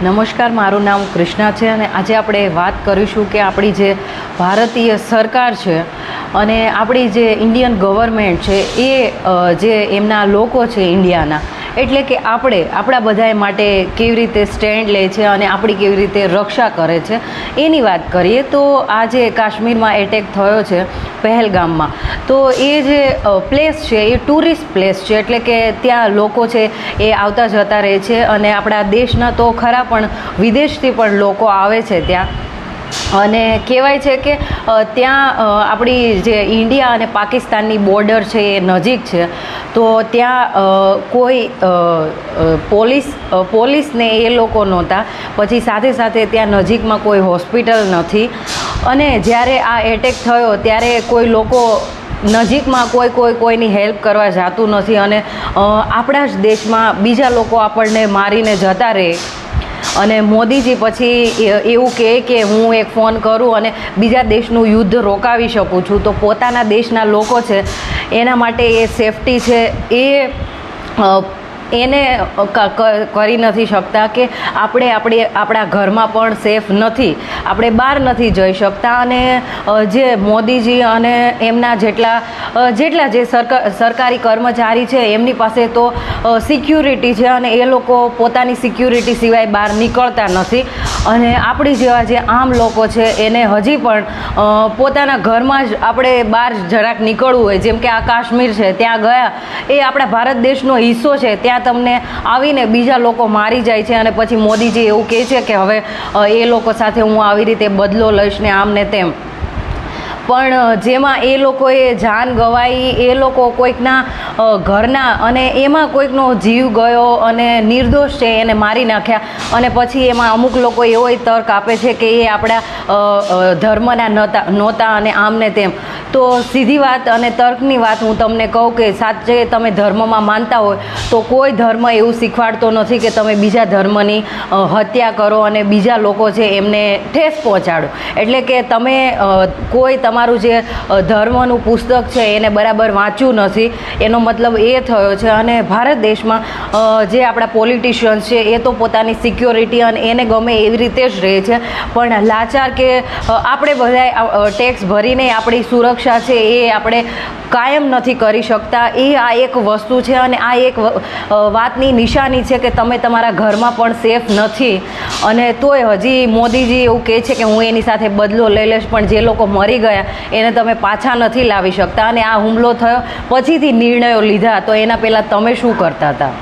નમસ્કાર, મારું નામ કૃષ્ણા છે અને આજે આપણે વાત કરીશું કે આપણી જે ભારતીય સરકાર છે અને આપણી જે ઇન્ડિયન ગવર્મેન્ટ છે એ જે એમના લોકો છે ઇન્ડિયાના, એટલે કે આપણા બધા માટે કેવી રીતે સ્ટેન્ડ લે છે અને આપણી કેવી રીતે રક્ષા કરે છે એની વાત કરીએ. તો આ જે કાશ્મીરમાં એટેક થયો છે પહેલગામમાં, તો એ જે પ્લેસ છે એ ટુરિસ્ટ પ્લેસ છે, એટલે કે ત્યાં લોકો છે એ આવતા જતા રહે છે અને આપણા દેશના તો ખરા પણ વિદેશથી પણ લોકો આવે છે ત્યાં. અને કહેવાય છે કે ત્યાં આપણી જે ઇન્ડિયા અને પાકિસ્તાનની બોર્ડર છે એ નજીક છે, તો ત્યાં કોઈ પોલીસને એ લોકો નહોતા. પછી સાથે સાથે ત્યાં નજીકમાં કોઈ હોસ્પિટલ નથી અને જ્યારે આ એટેક થયો ત્યારે કોઈ લોકો નજીકમાં કોઈની હેલ્પ કરવા જતું નથી અને આપણા જ દેશમાં બીજા લોકો આપણને મારીને જતા રહે અને મોદીજી પછી એવું કહે કે હું એક ફોન કરું અને બીજા દેશનું યુદ્ધ રોકાવી શકું છું. તો પોતાના દેશના લોકો છે એના માટે એ સેફટી છે એને કરી નથી શકતા કે આપણે આપણા ઘરમાં પણ સેફ નથી, આપણે બહાર નથી જઈ શકતા. અને જે મોદીજી અને એમના જેટલા જે સરકારી કર્મચારી છે એમની પાસે તો સિક્યુરિટી છે અને એ લોકો પોતાની સિક્યુરિટી સિવાય બહાર નીકળતા નથી. અને આપણી જેવા જે આમ લોકો છે એને હજી પણ પોતાના ઘરમાં જ આપણે બહાર જરાક નીકળવું હોય, જેમ કે આ કાશ્મીર છે ત્યાં ગયા, એ આપણા ભારત દેશનો હિસ્સો છે, ત્યાં તમને આવીને બીજા લોકો મારી જાય છે અને પછી મોદીજી એવું કહે છે કે હવે એ લોકો સાથે હું આવી રીતે બદલો લઈશ ને આમ ને તેમ. પણ જેમાં એ લોકોએ જાન ગવાઈ, એ લોકો કોઈકના ઘરના અને એમાં કોઈકનો જીવ ગયો અને નિર્દોષ છે એને મારી નાખ્યા. અને પછી એમાં અમુક લોકો એવો તર્ક આપે છે કે એ આપણા ધર્મના નહોતા અને આમ ને તેમ. તો સીધી વાત અને તર્કની વાત હું તમને કહું કે સાચે તમે ધર્મમાં માનતા હોય તો કોઈ ધર્મ એવું શીખવાડતો નથી કે તમે બીજા ધર્મની હત્યા કરો અને બીજા લોકો છે એમને ઠેસ પહોંચાડો. એટલે કે તમે કોઈ તમારું જે ધર્મનું પુસ્તક છે એને બરાબર વાંચ્યું નથી, એનો મતલબ એ થયો છે. અને ભારત દેશમાં જે આપણા પોલિટિશિયન્સ છે એ તો પોતાની સિક્યોરિટી અને એને ગમે એવી રીતે જ રહે છે, પણ લાચાર કે આપણે બધા ટેક્સ ભરીને આપણી સુરક્ષા છે એ આપણે કાયમ નથી કરી શકતા. એ આ એક વસ્તુ છે અને આ એક વાતની નિશાની છે કે તમે તમારા ઘરમાં પણ સેફ નથી. અને તોય હજી મોદીજી એવું કહે છે કે હું એની સાથે બદલો લઈ લઈશ, પણ જે લોકો મરી ગયા એને તમે પાછા નથી લાવી શકતા. અને આ હુમલો થયો પછીથી નિર્ણયો લીધા, તો એના પહેલાં તમે શું કરતા હતા?